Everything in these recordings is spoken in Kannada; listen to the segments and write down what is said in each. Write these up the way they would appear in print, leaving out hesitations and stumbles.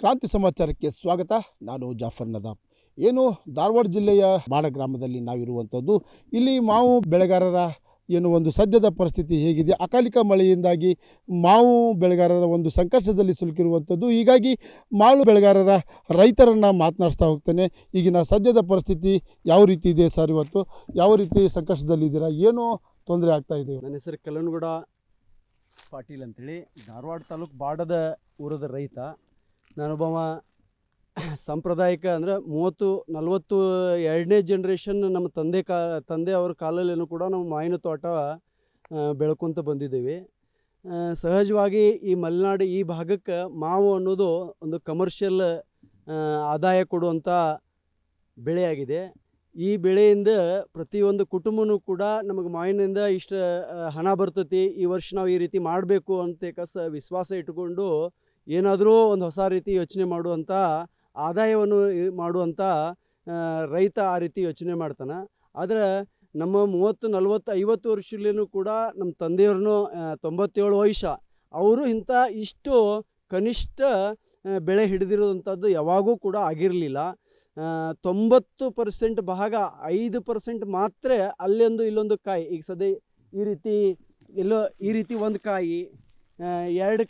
ಕ್ರಾಂತಿ ಸಮಾಚಾರಕ್ಕೆ ಸ್ವಾಗತ. ನಾನು ಜಾಫರ್ ನದಾಬ್. ಏನು ಧಾರವಾಡ ಜಿಲ್ಲೆಯ ಬಾಡ ಗ್ರಾಮದಲ್ಲಿ ನಾವಿರುವಂಥದ್ದು. ಇಲ್ಲಿ ಮಾವು ಬೆಳೆಗಾರರ ಒಂದು ಸದ್ಯದ ಪರಿಸ್ಥಿತಿ ಹೇಗಿದೆ, ಅಕಾಲಿಕ ಮಳೆಯಿಂದಾಗಿ ಮಾವು ಬೆಳೆಗಾರರ ಒಂದು ಸಂಕಷ್ಟದಲ್ಲಿ ಸಿಲುಕಿರುವಂಥದ್ದು. ಹೀಗಾಗಿ ಮಾವು ಬೆಳೆಗಾರರ ರೈತರನ್ನು ಮಾತನಾಡ್ತಾ ಹೋಗ್ತೇನೆ. ಈಗಿನ ಸದ್ಯದ ಪರಿಸ್ಥಿತಿ ಯಾವ ರೀತಿ ಇದೆ ಸರ್, ಇವತ್ತು ಯಾವ ರೀತಿ ಸಂಕಷ್ಟದಲ್ಲಿದ್ದೀರಾ, ಏನು ತೊಂದರೆ ಆಗ್ತಾಯಿದೆ? ನನ್ನ ಹೆಸರು ಕಲ್ಲನಗೌಡ ಪಾಟೀಲ್ ಅಂತೇಳಿ, ಧಾರವಾಡ ತಾಲೂಕು ಬಾಡದ ಊರದ ರೈತ. ನಾನೊಬ್ಬ ಸಾಂಪ್ರದಾಯಿಕ ಅಂದರೆ 30-42ನೇ ಜನ್ರೇಷನ್ ನಮ್ಮ ತಂದೆ ಅವ್ರ ಕಾಲಲ್ಲೂ ಕೂಡ ನಾವು ಮಾವಿನ ತೋಟ ಬೆಳ್ಕೊತ ಬಂದಿದ್ದೀವಿ. ಸಹಜವಾಗಿ ಈ ಮಲೆನಾಡು ಈ ಭಾಗಕ್ಕೆ ಮಾವು ಅನ್ನೋದು ಒಂದು ಕಮರ್ಷಿಯಲ್ ಆದಾಯ ಕೊಡುವಂಥ ಬೆಳೆಯಾಗಿದೆ. ಈ ಬೆಳೆಯಿಂದ ಪ್ರತಿಯೊಂದು ಕುಟುಂಬನೂ ಕೂಡ ನಮಗೆ ಮಾವಿನಿಂದ ಇಷ್ಟು ಹಣ ಬರ್ತೈತಿ, ಈ ವರ್ಷ ನಾವು ಈ ರೀತಿ ಮಾಡಬೇಕು ಅಂತ ವಿಶ್ವಾಸ ಇಟ್ಕೊಂಡು ಏನಾದರೂ ಒಂದು ಹೊಸ ರೀತಿ ಯೋಚನೆ ಮಾಡುವಂಥ ಆದಾಯವನ್ನು ಮಾಡುವಂಥ ರೈತ ಆ ರೀತಿ ಯೋಚನೆ ಮಾಡ್ತಾನೆ. ಆದರೆ ನಮ್ಮ 30-40-50 ವರ್ಷದಲ್ಲೂ ಕೂಡ ನಮ್ಮ ತಂದೆಯವ್ರನ್ನೂ 97 ವಯಸ್ಸ, ಅವರು ಇಷ್ಟು ಕನಿಷ್ಠ ಬೆಳೆ ಹಿಡಿದಿರುವಂಥದ್ದು ಯಾವಾಗೂ ಕೂಡ ಆಗಿರಲಿಲ್ಲ. 90% ಭಾಗ 5% ಮಾತ್ರ ಅಲ್ಲೊಂದು ಇಲ್ಲೊಂದು ಕಾಯಿ. ಈಗ ಸದ್ಯ ಈ ರೀತಿ ಒಂದು ಕಾಯಿ, ಎರಡು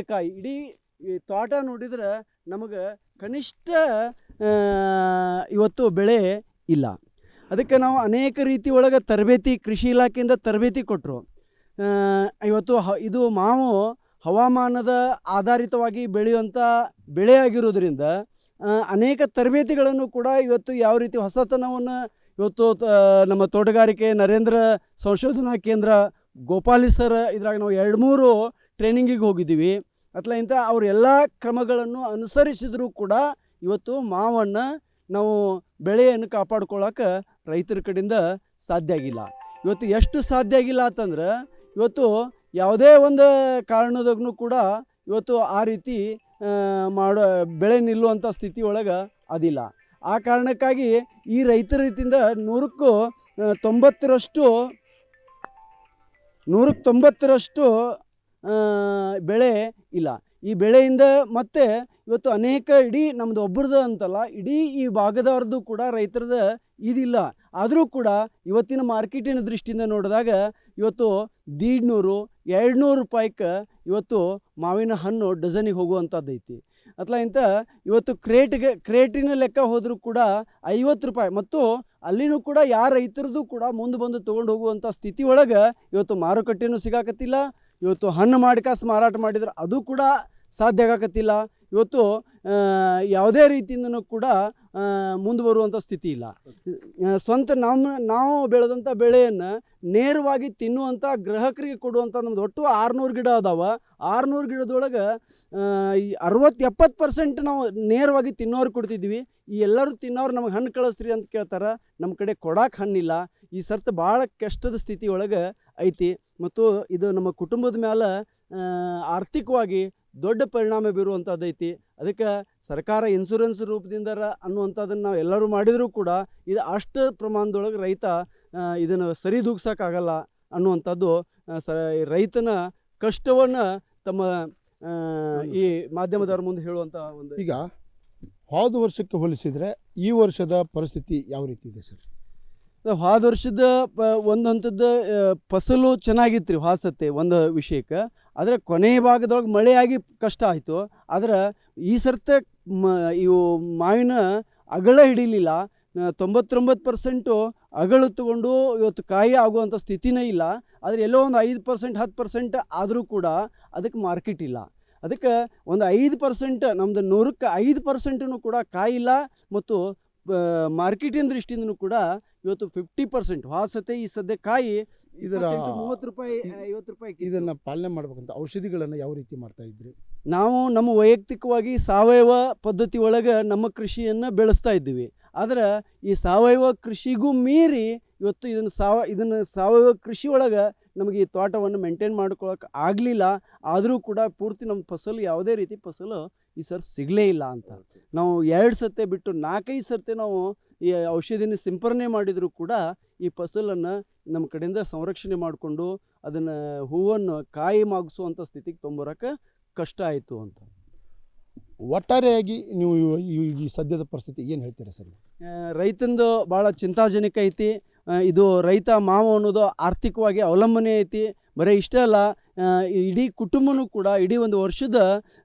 ಕಾಯಿ ಇಡೀ ತೋಟ ನೋಡಿದ್ರೆ ನಮಗೆ ಕನಿಷ್ಠ ಇವತ್ತು ಬೆಳೆ ಇಲ್ಲ. ಅದಕ್ಕೆ ನಾವು ಅನೇಕ ರೀತಿ ಒಳಗೆ ತರಬೇತಿ, ಕೃಷಿ ಇಲಾಖೆಯಿಂದ ತರಬೇತಿ ಕೊಟ್ಟರು. ಇವತ್ತು ಇದು ಮಾವು ಹವಾಮಾನದ ಆಧಾರಿತವಾಗಿ ಬೆಳೆಯುವಂಥ ಬೆಳೆಯಾಗಿರೋದ್ರಿಂದ ಅನೇಕ ತರಬೇತಿಗಳನ್ನು ಕೂಡ ಇವತ್ತು ಯಾವ ರೀತಿ ಹೊಸತನವನ್ನು ಇವತ್ತು ನಮ್ಮ ತೋಟಗಾರಿಕೆ ನರೇಂದ್ರ ಸಂಶೋಧನಾ ಕೇಂದ್ರ ಗೋಪಾಲಿ ಸರ್ ಇದ್ರಾಗ ನಾವು 2-3 ಟ್ರೈನಿಂಗಿಗೆ ಹೋಗಿದ್ದೀವಿ. ಇಂಥ ಅವರೆಲ್ಲ ಕ್ರಮಗಳನ್ನು ಅನುಸರಿಸಿದರೂ ಕೂಡ ಇವತ್ತು ಮಾವನ್ನು ನಾವು ಬೆಳೆಯನ್ನು ಕಾಪಾಡ್ಕೊಳ್ಳೋಕೆ ರೈತರ ಕಡೆಯಿಂದ ಸಾಧ್ಯ ಆಗಿಲ್ಲ. ಇವತ್ತು ಎಷ್ಟು ಸಾಧ್ಯ ಆಗಿಲ್ಲ ಅಂತಂದ್ರೆ, ಇವತ್ತು ಯಾವುದೇ ಒಂದು ಕಾರಣದಾಗೂ ಕೂಡ ಇವತ್ತು ಆ ರೀತಿ ಬೆಳೆ ನಿಲ್ಲುವಂಥ ಸ್ಥಿತಿ ಒಳಗೆ ಅದಿಲ್ಲ. ಆ ಕಾರಣಕ್ಕಾಗಿ ಈ ರೈತರ ರೀತಿಯಿಂದ 190% ಬೆಳೆ ಇಲ್ಲ. ಈ ಬೆಳೆಯಿಂದ ಮತ್ತೆ ಇವತ್ತು ಅನೇಕ ಇಡೀ ನಮ್ಮದು ಒಬ್ಬರದ್ದು ಅಂತಲ್ಲ, ಇಡೀ ಈ ಭಾಗದವ್ರದ್ದು ಕೂಡ ರೈತರದ್ದು ಇದಿಲ್ಲ. ಆದರೂ ಕೂಡ ಇವತ್ತಿನ ಮಾರ್ಕೆಟಿನ ದೃಷ್ಟಿಯಿಂದ ನೋಡಿದಾಗ ಇವತ್ತು 150-200 ರೂಪಾಯಿಗೆ ಇವತ್ತು ಮಾವಿನ ಹಣ್ಣು ಡಜನಿಗೆ ಹೋಗುವಂಥದ್ದು ಐತಿ. ಇಂಥ ಇವತ್ತು ಕ್ರೇಟಿನ ಲೆಕ್ಕ ಹೋದರೂ ಕೂಡ 50 ರೂಪಾಯಿ. ಮತ್ತು ಅಲ್ಲಿನೂ ಕೂಡ ಯಾರ ರೈತರದ್ದು ಕೂಡ ಮುಂದೆ ಬಂದು ತೊಗೊಂಡು ಹೋಗುವಂಥ ಸ್ಥಿತಿ ಒಳಗೆ ಇವತ್ತು ಮಾರುಕಟ್ಟೆನೂ ಸಿಗಾಕತ್ತಿಲ್ಲ. ಇವತ್ತು ಹಣ್ಣು ಮಾಡಿ ಕಾಸು ಮಾರಾಟ ಮಾಡಿದ್ರೆ ಅದು ಕೂಡ ಸಾಧ್ಯ ಆಗಕತ್ತಿಲ್ಲ. ಇವತ್ತು ಯಾವುದೇ ರೀತಿಯಿಂದನೂ ಕೂಡ ಮುಂದೆ ಬರುವಂಥ ಸ್ಥಿತಿ ಇಲ್ಲ. ಸ್ವಂತ ನಾವು ಬೆಳೆದಂಥ ಬೆಳೆಯನ್ನು ನೇರವಾಗಿ ತಿನ್ನುವಂಥ ಗ್ರಾಹಕರಿಗೆ ಕೊಡುವಂಥ ನಮ್ಮದು ಒಟ್ಟು 600 ಗಿಡ ಅದಾವೆ. 600 ಗಿಡದೊಳಗೆ 60-70% ನಾವು ನೇರವಾಗಿ ತಿನ್ನೋರು ಕೊಡ್ತಿದ್ವಿ. ಈ ಎಲ್ಲರೂ ತಿನ್ನೋರು ನಮಗೆ ಹಣ್ಣು ಕಳಿಸ್ರಿ ಅಂತ ಕೇಳ್ತಾರೆ, ನಮ್ಮ ಕಡೆ ಕೊಡೋಕೆ ಹಣ್ಣಿಲ್ಲ. ಈ ಸರ್ತಿ ಭಾಳ ಕಷ್ಟದ ಸ್ಥಿತಿ ಒಳಗೆ ಐತಿ. ಮತ್ತು ಇದು ನಮ್ಮ ಕುಟುಂಬದ ಮೇಲೆ ಆರ್ಥಿಕವಾಗಿ ದೊಡ್ಡ ಪರಿಣಾಮ ಬೀರುವಂಥದ್ದು ಐತಿ. ಅದಕ್ಕೆ ಸರ್ಕಾರ ಇನ್ಶೂರೆನ್ಸ್ ರೂಪದಿಂದ ಅನ್ನುವಂಥದ್ದನ್ನು ನಾವು ಎಲ್ಲರೂ ಮಾಡಿದರೂ ಕೂಡ ಇದು ಅಷ್ಟು ಪ್ರಮಾಣದೊಳಗೆ ರೈತ ಇದನ್ನು ಸರಿದೂಗ್ಸೋಕ್ಕಾಗಲ್ಲ ಅನ್ನುವಂಥದ್ದು ರೈತನ ಕಷ್ಟವನ್ನು ತಮ್ಮ ಈ ಮಾಧ್ಯಮದವ್ರ ಮುಂದೆ ಹೇಳುವಂಥ ಒಂದು. ಈಗ ಹೋದ ವರ್ಷಕ್ಕೆ ಹೋಲಿಸಿದರೆ ಈ ವರ್ಷದ ಪರಿಸ್ಥಿತಿ ಯಾವ ರೀತಿ ಇದೆ ಸರ್? ಹೋದ ವರ್ಷದ ಒಂದು ಹಂತದ ಫಸಲು ಚೆನ್ನಾಗಿತ್ತು ರೀ ವಾಸತ್ತೆ ಒಂದು ವಿಷಯಕ್ಕೆ. ಆದರೆ ಕೊನೆಯ ಭಾಗದೊಳಗೆ ಮಳೆಯಾಗಿ ಕಷ್ಟ ಆಯಿತು. ಆದರೆ ಈ ಸರ್ತೆ ಇವು ಮಾವಿನ ಅಗಳ ಹಿಡಿಲಿಲ್ಲ. 99% ಅಗಳು ತಗೊಂಡು ಇವತ್ತು ಕಾಯಿ ಆಗುವಂಥ ಸ್ಥಿತಿನೇ ಇಲ್ಲ. ಆದರೆ ಎಲ್ಲೋ ಒಂದು 5%-10% ಆದರೂ ಕೂಡ ಅದಕ್ಕೆ ಮಾರ್ಕೆಟ್ ಇಲ್ಲ. ಅದಕ್ಕೆ ಒಂದು 5%, ನಮ್ಮದು 100ಕ್ಕೆ 5% ಕೂಡ ಕಾಯಿ ಇಲ್ಲ. ಮತ್ತು ಮಾರ್ಕೆಟಿನ ದೃಷ್ಟಿಯಿಂದನೂ ಕೂಡ ಇವತ್ತು 50% ವಾಸತೆ. ಈ ಸದ್ಯ ಕಾಯಿ ಇದರ 30 ರೂಪಾಯಿ 50 ರೂಪಾಯಿ. ಇದನ್ನು ಪಾಲನೆ ಮಾಡ್ಬೇಕಂತ ಔಷಧಿಗಳನ್ನು ಯಾವ ರೀತಿ ಮಾಡ್ತಾ ಇದ್ರಿ? ನಾವು ನಮ್ಮ ವೈಯಕ್ತಿಕವಾಗಿ ಸಾವಯವ ಪದ್ಧತಿ ಒಳಗೆ ನಮ್ಮ ಕೃಷಿಯನ್ನು ಬೆಳೆಸ್ತಾ ಇದ್ದೀವಿ. ಆದರೆ ಈ ಸಾವಯವ ಕೃಷಿಗೂ ಮೀರಿ ಇವತ್ತು ಇದನ್ನು ಸಾವಯವ ಕೃಷಿ ಒಳಗೆ ನಮಗೆ ಈ ತೋಟವನ್ನು ಮೇಂಟೈನ್ ಮಾಡ್ಕೊಳ್ಳೋಕೆ ಆಗಲಿಲ್ಲ. ಆದರೂ ಕೂಡ ಪೂರ್ತಿ ನಮ್ಮ ಫಸಲು ಯಾವುದೇ ರೀತಿ ಫಸಲು ಈ ಸರ್ ಸಿಗಲೇ ಇಲ್ಲ ಅಂತ. ನಾವು 2 ಸತಿ ಬಿಟ್ಟು 4-5 ಸರ್ತಿ ನಾವು ಈ ಔಷಧಿನ ಸಿಂಪರಣೆ ಮಾಡಿದರೂ ಕೂಡ ಈ ಫಸಲನ್ನು ನಮ್ಮ ಕಡೆಯಿಂದ ಸಂರಕ್ಷಣೆ ಮಾಡಿಕೊಂಡು ಅದನ್ನು ಹೂವನ್ನು ಕಾಯಿ ಮಾಗಿಸುವಂಥ ಸ್ಥಿತಿಗೆ ತೊಂಬರೋಕ್ಕೆ ಕಷ್ಟ ಆಯಿತು ಅಂತ. ಒಟ್ಟಾರೆಯಾಗಿ ನೀವು ಈ ಸದ್ಯದ ಪರಿಸ್ಥಿತಿ ಏನು ಹೇಳ್ತೀರಾ ಸರ್? ರೈತಂದು ಭಾಳ ಚಿಂತಾಜನಕ ಐತಿ. ಇದು ರೈತ ಮಾವು ಅನ್ನೋದು ಆರ್ಥಿಕವಾಗಿ ಅವಲಂಬನೆ ಐತಿ. ಬರೀ ಇಷ್ಟೇ ಅಲ್ಲ, ಇಡೀ ಕುಟುಂಬನೂ ಕೂಡ ಇಡೀ ಒಂದು ವರ್ಷದ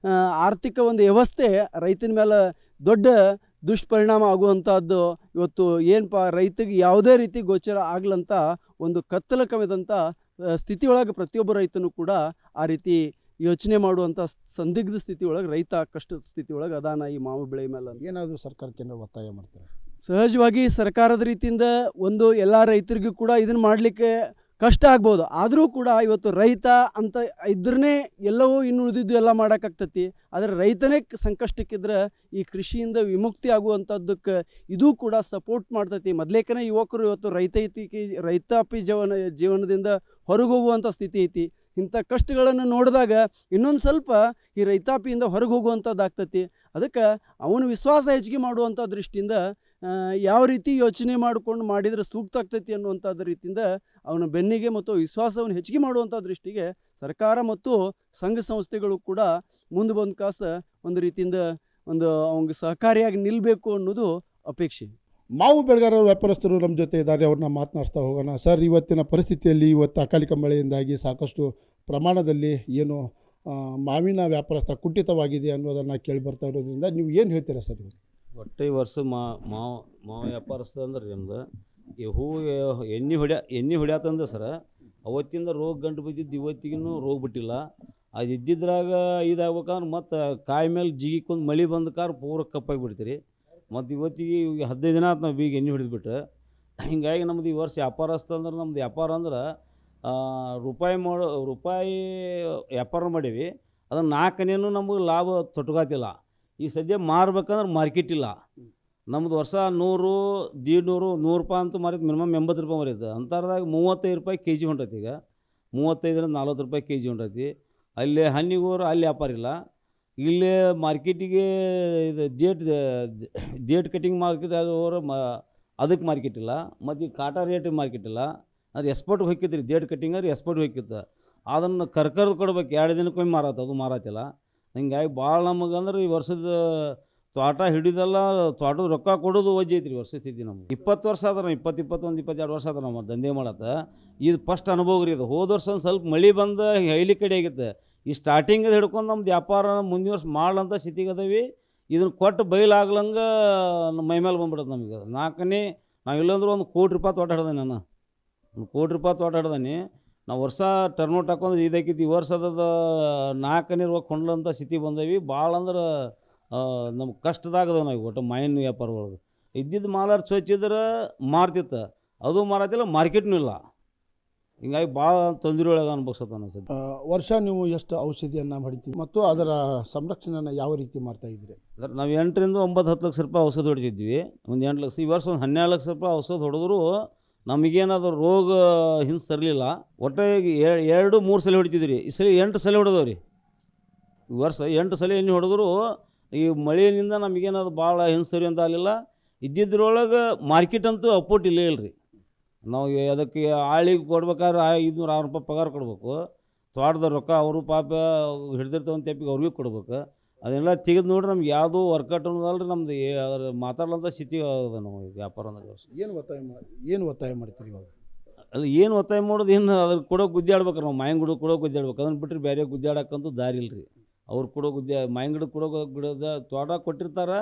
ಆರ್ಥಿಕ ಒಂದು ವ್ಯವಸ್ಥೆ ರೈತನ ಮೇಲೆ ದೊಡ್ಡ ದುಷ್ಪರಿಣಾಮ ಆಗುವಂಥದ್ದು. ಇವತ್ತು ಏನಪ್ಪ, ರೈತಗೆ ಯಾವುದೇ ರೀತಿ ಗೋಚರ ಆಗ್ಲಂತ ಒಂದು ಕತ್ತಲ ಕವಿದಂಥ ಸ್ಥಿತಿಯೊಳಗೆ ಪ್ರತಿಯೊಬ್ಬ ರೈತನೂ ಕೂಡ ಆ ರೀತಿ ಯೋಚನೆ ಮಾಡುವಂಥ ಸಂದಿಗ್ಧ ಸ್ಥಿತಿಯೊಳಗೆ ರೈತ ಕಷ್ಟದ ಸ್ಥಿತಿಯೊಳಗೆ ಅದಾನ ಈ ಮಾವು ಬೆಳೆ ಮೇಲೆ. ಏನಾದರೂ ಸರ್ಕಾರಕ್ಕೆ ಒತ್ತಾಯ ಮಾಡ್ತಾರೆ? ಸಹಜವಾಗಿ ಸರ್ಕಾರದ ರೀತಿಯಿಂದ ಒಂದು ಎಲ್ಲ ರೈತರಿಗೂ ಕೂಡ ಇದನ್ನು ಮಾಡಲಿಕ್ಕೆ ಕಷ್ಟ ಆಗ್ಬೋದು. ಆದರೂ ಕೂಡ ಇವತ್ತು ರೈತ ಅಂತ ಇದ್ರೇ ಎಲ್ಲವೂ ಇನ್ನು ಉಳಿದಿದ್ದು ಎಲ್ಲ ಮಾಡೋಕ್ಕಾಗ್ತತಿ. ಆದರೆ ರೈತನೇ ಸಂಕಷ್ಟಕ್ಕಿದ್ರೆ ಈ ಕೃಷಿಯಿಂದ ವಿಮುಕ್ತಿ ಆಗುವಂಥದ್ದಕ್ಕೆ ಇದು ಕೂಡ ಸಪೋರ್ಟ್ ಮಾಡ್ತೈತಿ. ಮೊದಲೇಕನೇ ಯುವಕರು ಇವತ್ತು ರೈತಾಪಿ ಜೀವನದಿಂದ ಹೊರಗೆ ಹೋಗುವಂಥ ಸ್ಥಿತಿ ಐತಿ. ಇಂಥ ಕಷ್ಟಗಳನ್ನು ನೋಡಿದಾಗ ಇನ್ನೊಂದು ಸ್ವಲ್ಪ ಈ ರೈತಾಪಿಯಿಂದ ಹೊರಗೆ ಹೋಗುವಂಥದ್ದು ಆಗ್ತೈತಿ. ಅದಕ್ಕೆ ಅವನ ವಿಶ್ವಾಸ ಹೆಚ್ಚಿಗೆ ಮಾಡುವಂಥ ದೃಷ್ಟಿಯಿಂದ ಯಾವ ರೀತಿ ಯೋಚನೆ ಮಾಡಿಕೊಂಡು ಮಾಡಿದರೆ ಸೂಕ್ತ ಆಗ್ತೈತಿ ಅನ್ನುವಂಥದ್ದು ರೀತಿಯಿಂದ ಅವನ ಬೆನ್ನಿಗೆ ಮತ್ತು ವಿಶ್ವಾಸವನ್ನು ಹೆಚ್ಚಿಗೆ ಮಾಡುವಂಥ ದೃಷ್ಟಿಗೆ ಸರ್ಕಾರ ಮತ್ತು ಸಂಘ ಸಂಸ್ಥೆಗಳು ಕೂಡ ಮುಂದೆ ಬಂದ ಒಂದು ರೀತಿಯಿಂದ ಅವ್ನಿಗೆ ಸಹಕಾರಿಯಾಗಿ ನಿಲ್ಲಬೇಕು ಅನ್ನೋದು ಅಪೇಕ್ಷೆ. ಮಾವು ಬೆಳೆಗಾರರು ವ್ಯಾಪಾರಸ್ಥರು ನಮ್ಮ ಜೊತೆ ಇದ್ದಾರೆ, ಅವ್ರನ್ನ ಮಾತನಾಡ್ತಾ ಹೋಗೋಣ. ಸರ್, ಇವತ್ತಿನ ಪರಿಸ್ಥಿತಿಯಲ್ಲಿ ಇವತ್ತು ಅಕಾಲಿಕ ಮಳೆಯಿಂದಾಗಿ ಸಾಕಷ್ಟು ಪ್ರಮಾಣದಲ್ಲಿ ಏನು ಮಾವಿನ ವ್ಯಾಪಾರಸ್ಥ ಕುಂಠಿತವಾಗಿದೆ ಅನ್ನೋದನ್ನು ಕೇಳಿ ಬರ್ತಾ ಇರೋದ್ರಿಂದ ನೀವು ಏನು ಹೇಳ್ತೀರಾ ಸರ್? ಒಟ್ಟು ಈ ವರ್ಷ ಮಾವು ವ್ಯಾಪಾರಸ್ಥ ಅಂದ್ರೆ ನಮ್ದು ಈ ಹೂವು ಎಣ್ಣೆ ಹೊಡ್ಯಾತಂದ್ರೆ ಸರ ಅವತ್ತಿಂದ ರೋಗ ಗಂಟು ಬಿದ್ದಿದ್ದು ಇವತ್ತಿಗೂ ರೋಗ ಬಿಟ್ಟಿಲ್ಲ. ಅದು ಇದ್ದಿದ್ರಾಗ ಇದಾಗ್ಬೇಕಂದ್ರೆ ಮತ್ತು ಕಾಯಿ ಮೇಲೆ ಜಿಗಿಕೊಂಡು ಮಳೆ ಬಂದ ಕಾರ್ ಪೂರ ಕಪ್ಪಾಗಿ ಬಿಡ್ತೀರಿ. ಮತ್ತು ಇವತ್ತಿಗೆ 15 ದಿನ ಆಯ್ತು ನಾವು ಬೀಗ ಎಣ್ಣೆ ಹೊಡೆದ್ಬಿಟ್ಟು. ಹಿಂಗಾಗಿ ನಮ್ದು ಈ ವರ್ಷ ವ್ಯಾಪಾರಸ್ಥ ಅಂದ್ರೆ ನಮ್ದು ವ್ಯಾಪಾರ ಅಂದ್ರೆ ರೂಪಾಯಿ ವ್ಯಾಪಾರ ಮಾಡೀವಿ. ಅದನ್ನು 4 ಆನೆನೂ ನಮಗೆ ಲಾಭ ತೊಟ್ಕೋತಿಲ್ಲ. ಈ ಸದ್ಯ ಮಾರ್ಬೇಕಂದ್ರೆ ಮಾರ್ಕೆಟ್ ಇಲ್ಲ. ನಮ್ಮದು ವರ್ಷ 100, 150, 100 ರೂಪಾಯಿ ಅಂತೂ ಮಾರಿದ್ದು, ಮಿನಿಮಮ್ 80 ರೂಪಾಯಿ ಮಾರಿದ್ದು. ಅಂಥದ್ರಾಗ 35 ರೂಪಾಯಿ ಕೆ ಜಿ ಹೊಂಟೈತಿ. ಈಗ 35ರಿಂದ 40 ರೂಪಾಯಿ ಕೆ ಜಿ ಹೊಂಟೈತಿ. ಅಲ್ಲೇ ಹಣ್ಣಿಗೋರು ಅಲ್ಲಿ ವ್ಯಾಪಾರ ಇಲ್ಲ. ಇಲ್ಲೇ ಮಾರ್ಕೆಟಿಗೆ ಇದು ಡೇಟ್ ಕಟಿಂಗ್ ಮಾರ್ಕೆಟ್ ಅವರು ಅದಕ್ಕೆ ಮಾರ್ಕೆಟ್ ಇಲ್ಲ. ಮತ್ತು ಈ ಕಾಟಾ ರೇಟ್ ಮಾರ್ಕೆಟ್ ಇಲ್ಲ. ಅದು ಎಕ್ಸ್ಪೋರ್ಟ್ ಹೋಗಿತ್ತು ರೀ, ಡೇಟ್ ಕಟಿಂಗ್ ಅಂದ್ರೆ ಎಕ್ಸ್ಪೋರ್ಟ್ ಹೋಗಿತ್ತು. ಅದನ್ನು ಕರ್ಕರ್ದು ಕೊಡ್ಬೇಕು, 2 ದಿನಕ್ಕೊಮ್ಮೆ ಮಾರಾತ, ಅದು ಮಾರಾತಿಲ್ಲ. ಹಿಂಗಾಗಿ ಭಾಳ ನಮಗಂದ್ರೆ ಈ ವರ್ಷದ ತೋಟ ಹಿಡಿದಲ್ಲ, ತೋಟದ ರೊಕ್ಕ ಕೊಡೋದು ವಜ್ಜೆ ಐತ್ರಿ ವರ್ಷ ಸ್ಥಿತಿ. ನಮ್ಗೆ 20 ವರ್ಷ ಆದ್ರೆ ನಾವು 21, 22 ವರ್ಷ ಆದ್ರೆ ನಮ್ಮ ದಂಧೆ ಮಾಡತ್ತ. ಇದು ಫಸ್ಟ್ ಅನುಭವ ರೀ. ಇದು ಹೋದ ವರ್ಷ ಒಂದು ಸ್ವಲ್ಪ ಮಳೆ ಬಂದು ಹೈಲಿ ಕಡೆ ಆಗಿತ್ತು. ಈ ಸ್ಟಾರ್ಟಿಂಗದ ಹಿಡ್ಕೊಂಡು ನಮ್ದು ವ್ಯಾಪಾರ ಮುಂದಿನ ವರ್ಷ ಮಾಡ್ಲಂತ ಸ್ಥಿತಿಗೆ ಅದಾವಿ. ಇದನ್ನು ಕೊಟ್ಟು ಬೈಲಾಗ್ಲಂಗೆ ನಮ್ಮ ಮೈ ಮೇಲೆ ಬಂದ್ಬಿಡತ್ತೆ ನಮಗೆ. 4ನೇ ನಾವು ಇಲ್ಲಾಂದ್ರೆ 1 ಕೋಟಿ ರೂಪಾಯಿ ತೋಟ ಹಿಡ್ದೆ. ನಾನು 1 ಕೋಟಿ ರೂಪಾಯಿ ತೋಟ ಹಿಡ್ದಾನೆ. ನಾವು ವರ್ಷ ಟರ್ನೌಟ್ ಹಾಕೊಂಡ್ರೆ ಇದಕ್ಕಿತ್ತು. ಈ ವರ್ಷ ಅದ 4ನೇ ರೊಕ್ಕ ಕೊಂಡ್ಲಂಥ ಸ್ಥಿತಿ ಬಂದೀವಿ. ಭಾಳ ಅಂದ್ರೆ ನಮ್ಗೆ ಕಷ್ಟದಾಗದವು ನಾವು ಒಟ್ಟು ಮಾಯಿನ ವ್ಯಾಪಾರ ಒಳಗೆ. ಇದ್ದಿದ್ದು ಮಾಲಾರು ಸ್ವಚ್ಛಿದ್ರೆ ಮಾರ್ತಿತ್ತು, ಅದು ಮಾರಾತಿಲ್ಲ, ಮಾರ್ಕೆಟ್ನೂ ಇಲ್ಲ. ಹಿಂಗಾಗಿ ಭಾಳ ತೊಂದರೆ ಒಳಗೆ ಅನ್ಭವಿಸತ್ತ ಅನಿಸುತ್ತೆ. ವರ್ಷ ನೀವು ಎಷ್ಟು ಔಷಧಿಯನ್ನು ಹೊಡಿತೀವಿ ಮತ್ತು ಅದರ ಸಂರಕ್ಷಣೆಯನ್ನು ಯಾವ ರೀತಿ ಮಾಡ್ತಾಯಿದ್ರಿ? ನಾವು 8ರಿಂದ 9, 10 ಲಕ್ಷ ರೂಪಾಯಿ ಔಷಧ ಹೊಡಿತಿದ್ವಿ. ಒಂದು 8 ಲಕ್ಷ. ಈ ವರ್ಷ ಒಂದು 12 ಲಕ್ಷ ರೂಪಾಯಿ ಔಷಧ ಹೊಡೆದ್ರು ನಮಗೇನಾದ್ರು ರೋಗ ಹಿಂದೆ ಸರಲಿಲ್ಲ. ಒಟ್ಟು 2-3 ಸಲ ಹೊಡಿತಿದ್ವಿ ರೀ. ಈ ಸಲ 8 ಸಲ ಹೊಡೆದವ್ರಿ. ಈ ವರ್ಷ 8 ಸಲ ಎಣ್ಣೆ ಹೊಡೆದ್ರು ಈ ಮಳೆಯಿಂದ ನಮಗೇನಾದ್ರು ಭಾಳ ಹಿಂಸರಿ ಅಂತ ಆಗಲಿಲ್ಲ. ಇದ್ದಿದ್ರೊಳಗೆ ಮಾರ್ಕೆಟ್ ಅಂತೂ ಅಪ್ಪೋಟ್ ಇಲ್ಲೇ ಇಲ್ಲ ರೀ. ನಾವು ಅದಕ್ಕೆ ಆಳಿಗೆ ಕೊಡ್ಬೇಕಾದ್ರೆ 500-600 ರೂಪಾಯಿ ಪಗಾರ ಕೊಡ್ಬೇಕು. ತೋಟದ ರೊಕ್ಕ ಅವರು ಪಾಪ ಹಿಡ್ದಿರ್ತಾವಂತ ತೆಪ್ಪಿಗೆ ಅವ್ರಿಗೆ ಕೊಡ್ಬೇಕು. ಅದನ್ನೆಲ್ಲ ತೆಗೆದು ನೋಡ್ರಿ ನಮ್ಗೆ ಯಾವುದೂ ವರ್ಕೌಟ್ ಅನ್ನೋದಲ್ಲ ರೀ. ನಮ್ದು ಅದ್ರ ಮಾತಾಡ್ಲಂಥ ಸ್ಥಿತಿ ಅದ ನಾವು ವ್ಯಾಪಾರ ಅಂದ್ರೆ. ಏನು ಒತ್ತಾಯ ಮಾಡ್ತೀರಿ ಇವಾಗ? ಅಲ್ಲ, ಏನು ಒತ್ತಾಯ ಮಾಡೋದು, ಏನು ಅದ್ರ ಕೂಡ ಗುದ್ದಾಡ್ಬೇಕು. ನಾವು ಮಾಯಂಗಿಡ ಕೂಡ ಗುದ್ದಾಡ್ಬೇಕು. ಅದನ್ನು ಬಿಟ್ಟರೆ ಬೇರೆ ಗುದ್ದಾಡಕ್ಕಂತೂ ದಾರಿ ಇಲ್ಲ ರೀ. ಅವ್ರು ಕೂಡ ಮಾಯಂಗಿಡ ಕೂಡ ಗಿಡದ ತೋಟ ಕೊಟ್ಟಿರ್ತಾರೆ,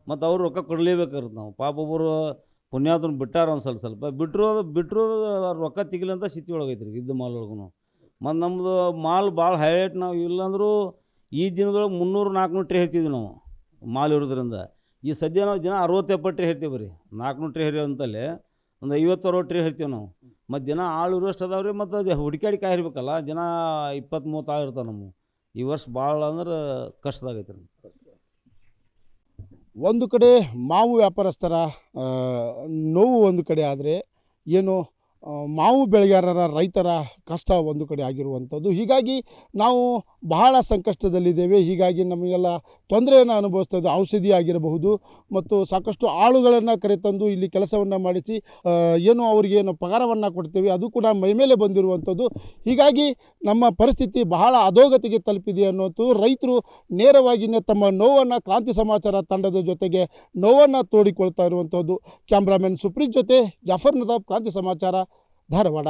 ಮತ್ತು ಅವ್ರು ರೊಕ್ಕ ಕೊಡಲೇಬೇಕಾಗುತ್ತೆ. ನಾವು ಪಾಪ ಒಬ್ಬರು ಪುಣ್ಯಾತನ ಬಿಟ್ಟಾರ ಒಂದು ಸ್ವಲ್ಪ ಬಿಟ್ಟರು ರೊಕ್ಕ ತೆಗಿಲಂತ ಸ್ಥಿತಿ ಒಳಗೈತೆ ರೀ ಇದ್ದ ಮಾಲ್ ಒಳಗೂ. ಮತ್ತು ನಮ್ಮದು ಮಾಲ್ ಭಾಳ ಹೈಲೈಟ್. ನಾವು ಇಲ್ಲಾಂದ್ರೂ ಈ ದಿನದೊಳಗೆ 300-400 ಟ್ರೇ ಹೇಳ್ತಿದ್ವಿ ನಾವು ಮಾಲ್ ಇರೋದ್ರಿಂದ. ಈ ಸದ್ಯ ನಾವು ದಿನ 60-70 ಟ್ರೇ ಹೇಳ್ತೀವಿ ರೀ. 400 ಟ್ರೇ ಹರಿ ಅಂತಲೇ ಒಂದು 50-60 ಟ್ರೇ ಹೇಳ್ತೀವಿ ನಾವು. ಮತ್ತು ದಿನ ಆಳು ಇರೋಷ್ಟು ಅದಾವೆ ರೀ. ಮತ್ತು ಅದು ಹುಡುಕಾಡಿ ಕಾಯಿ ಇರ್ಬೇಕಲ್ಲ, ದಿನ 20-30 ಆಳು ಇರ್ತಾವೆ ನಮ್ಮ. ಈ ವರ್ಷ ಭಾಳ ಅಂದ್ರೆ ಕಷ್ಟದಾಗೈತೆ ರೀ. ಒಂದು ಕಡೆ ಮಾವು ವ್ಯಾಪಾರಸ್ಥರ ನೋವು ಒಂದು ಕಡೆ ಆದರೆ ಏನು ಮಾವು ಬೆಳೆಗಾರರ ರೈತರ ಕಷ್ಟ ಒಂದು ಕಡೆ ಆಗಿರುವಂಥದ್ದು. ಹೀಗಾಗಿ ನಾವು ಬಹಳ ಸಂಕಷ್ಟದಲ್ಲಿದ್ದೇವೆ. ಹೀಗಾಗಿ ನಮಗೆಲ್ಲ ತೊಂದರೆಯನ್ನು ಅನುಭವಿಸ್ತಾ ಇದ್ದೇವೆ. ಔಷಧಿ ಆಗಿರಬಹುದು ಮತ್ತು ಸಾಕಷ್ಟು ಆಳುಗಳನ್ನು ಕರೆತಂದು ಇಲ್ಲಿ ಕೆಲಸವನ್ನು ಮಾಡಿಸಿ ಏನು ಅವರಿಗೇನು ಪಗಾರವನ್ನು ಕೊಡ್ತೇವೆ ಅದು ಕೂಡ ಮೈಮೇಲೆ ಬಂದಿರುವಂಥದ್ದು. ಹೀಗಾಗಿ ನಮ್ಮ ಪರಿಸ್ಥಿತಿ ಬಹಳ ಅಧೋಗತಿಗೆ ತಲುಪಿದೆ ಅನ್ನೋದು ರೈತರು ನೇರವಾಗಿಯೇ ತಮ್ಮ ನೋವನ್ನು ಕ್ರಾಂತಿ ಸಮಾಚಾರ ತಂಡದ ಜೊತೆಗೆ ನೋವನ್ನು ತೋಡಿಕೊಳ್ತಾ ಇರುವಂಥದ್ದು. ಕ್ಯಾಮ್ರಾಮನ್ ಸುಪ್ರೀತ್ ಜೊತೆ ಜಾಫರ್ ನದಾಬ್, ಕ್ರಾಂತಿ ಸಮಾಚಾರ, ಧಾರವಾಡ.